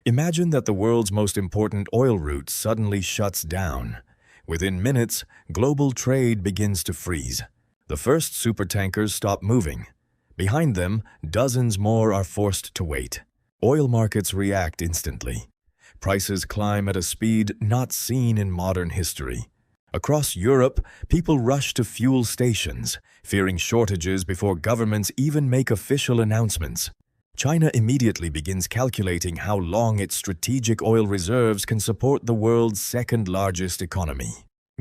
Imagine that the world's most important oil route suddenly shuts down. Within minutes, global trade begins to freeze. The first supertankers stop moving. Behind them, dozens more are forced to wait. Oil markets react instantly. Prices climb at a speed not seen in modern history. Across Europe, people rush to fuel stations, fearing shortages before governments even make official announcements. China immediately begins calculating how long its strategic oil reserves can support the world's second-largest economy.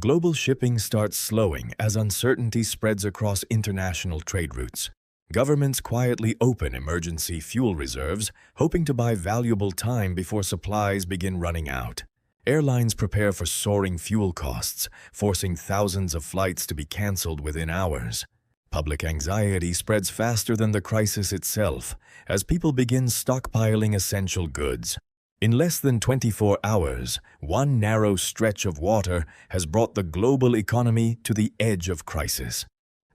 Global shipping starts slowing as uncertainty spreads across international trade routes. Governments quietly open emergency fuel reserves, hoping to buy valuable time before supplies begin running out. Airlines prepare for soaring fuel costs, forcing thousands of flights to be canceled within hours. Public anxiety spreads faster than the crisis itself, as people begin stockpiling essential goods. In less than 24 hours, one narrow stretch of water has brought the global economy to the edge of crisis.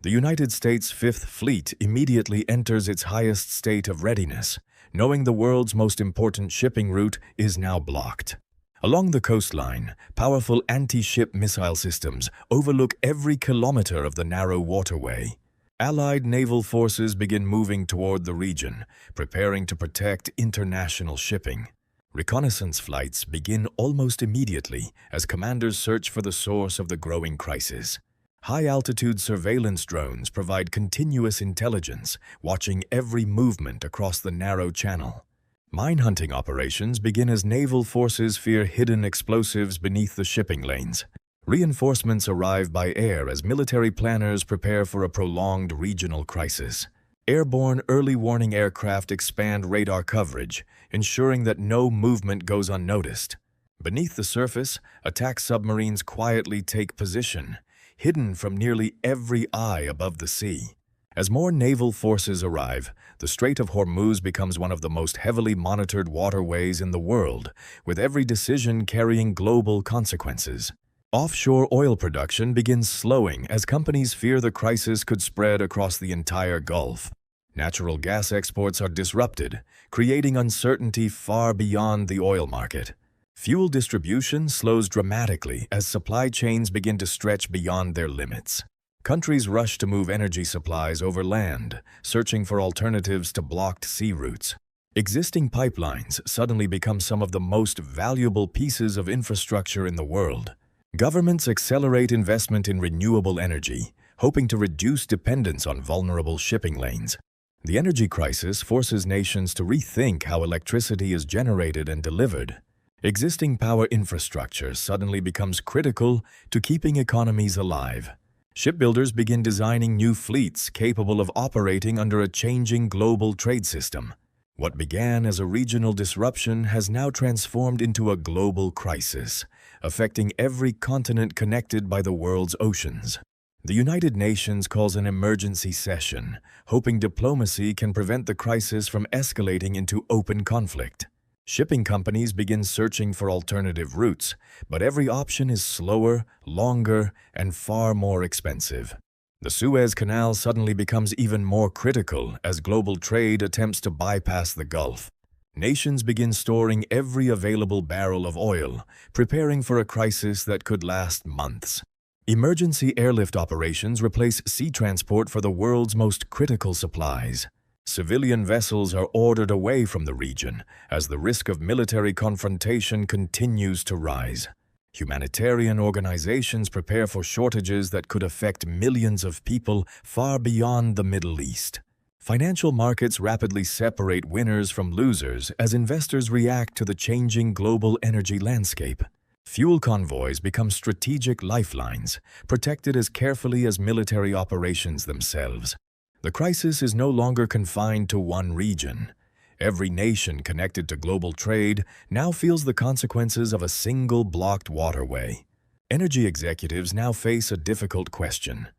The United States Fifth Fleet immediately enters its highest state of readiness, knowing the world's most important shipping route is now blocked. Along the coastline, powerful anti-ship missile systems overlook every kilometer of the narrow waterway. Allied naval forces begin moving toward the region, preparing to protect international shipping. Reconnaissance flights begin almost immediately as commanders search for the source of the growing crisis. High-altitude surveillance drones provide continuous intelligence, watching every movement across the narrow channel. Mine-hunting operations begin as naval forces fear hidden explosives beneath the shipping lanes. Reinforcements arrive by air as military planners prepare for a prolonged regional crisis. Airborne early warning aircraft expand radar coverage, ensuring that no movement goes unnoticed. Beneath the surface, attack submarines quietly take position, hidden from nearly every eye above the sea. As more naval forces arrive, the Strait of Hormuz becomes one of the most heavily monitored waterways in the world, with every decision carrying global consequences. Offshore oil production begins slowing as companies fear the crisis could spread across the entire Gulf. Natural gas exports are disrupted, creating uncertainty far beyond the oil market. Fuel distribution slows dramatically as supply chains begin to stretch beyond their limits. Countries rush to move energy supplies over land, searching for alternatives to blocked sea routes. Existing pipelines suddenly become some of the most valuable pieces of infrastructure in the world. Governments accelerate investment in renewable energy, hoping to reduce dependence on vulnerable shipping lanes. The energy crisis forces nations to rethink how electricity is generated and delivered. Existing power infrastructure suddenly becomes critical to keeping economies alive. Shipbuilders begin designing new fleets capable of operating under a changing global trade system. What began as a regional disruption has now transformed into a global crisis, affecting every continent connected by the world's oceans. The United Nations calls an emergency session, hoping diplomacy can prevent the crisis from escalating into open conflict. Shipping companies begin searching for alternative routes, but every option is slower, longer, and far more expensive. The Suez Canal suddenly becomes even more critical as global trade attempts to bypass the Gulf. Nations begin storing every available barrel of oil, preparing for a crisis that could last months. Emergency airlift operations replace sea transport for the world's most critical supplies. Civilian vessels are ordered away from the region as the risk of military confrontation continues to rise. Humanitarian organizations prepare for shortages that could affect millions of people far beyond the Middle East. Financial markets rapidly separate winners from losers as investors react to the changing global energy landscape. Fuel convoys become strategic lifelines, protected as carefully as military operations themselves. The crisis is no longer confined to one region. Every nation connected to global trade now feels the consequences of a single blocked waterway. Energy executives now face a difficult question.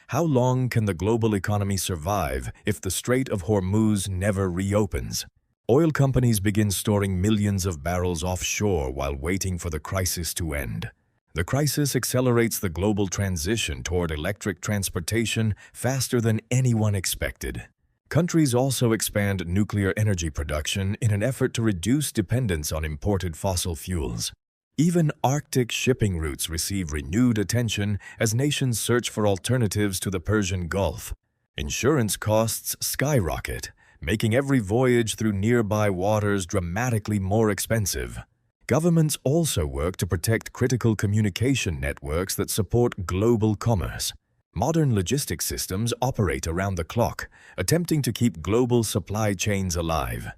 How long can the global economy survive if the Strait of Hormuz never reopens? Oil companies begin storing millions of barrels offshore while waiting for the crisis to end. The crisis accelerates the global transition toward electric transportation faster than anyone expected. Countries also expand nuclear energy production in an effort to reduce dependence on imported fossil fuels. Even Arctic shipping routes receive renewed attention as nations search for alternatives to the Persian Gulf. Insurance costs skyrocket, making every voyage through nearby waters dramatically more expensive. Governments also work to protect critical communication networks that support global commerce. Modern logistics systems operate around the clock, attempting to keep global supply chains alive.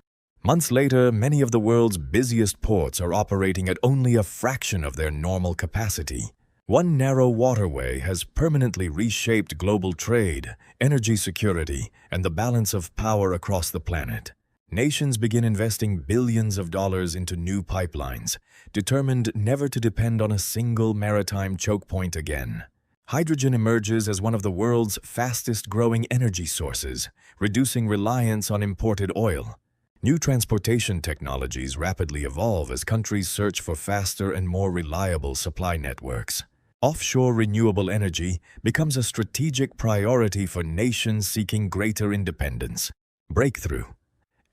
Months later, many of the world's busiest ports are operating at only a fraction of their normal capacity. One narrow waterway has permanently reshaped global trade, energy security, and the balance of power across the planet. Nations begin investing billions of dollars into new pipelines, determined never to depend on a single maritime chokepoint again. Hydrogen emerges as one of the world's fastest-growing energy sources, reducing reliance on imported oil. New transportation technologies rapidly evolve as countries search for faster and more reliable supply networks. Offshore renewable energy becomes a strategic priority for nations seeking greater independence. Breakthrough.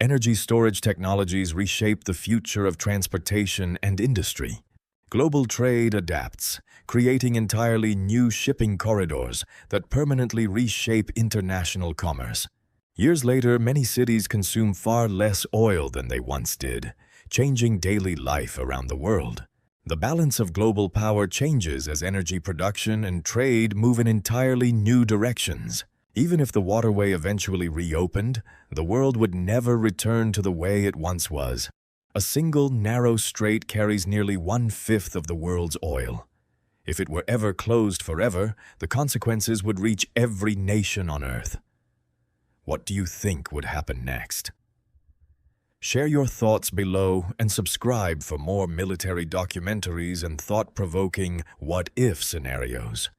Energy storage technologies reshape the future of transportation and industry. Global trade adapts, creating entirely new shipping corridors that permanently reshape international commerce. Years later, many cities consume far less oil than they once did, changing daily life around the world. The balance of global power changes as energy production and trade move in entirely new directions. Even if the waterway eventually reopened, the world would never return to the way it once was. A single narrow strait carries nearly 1/5 of the world's oil. If it were ever closed forever, the consequences would reach every nation on Earth. What do you think would happen next? Share your thoughts below and subscribe for more military documentaries and thought-provoking what-if scenarios.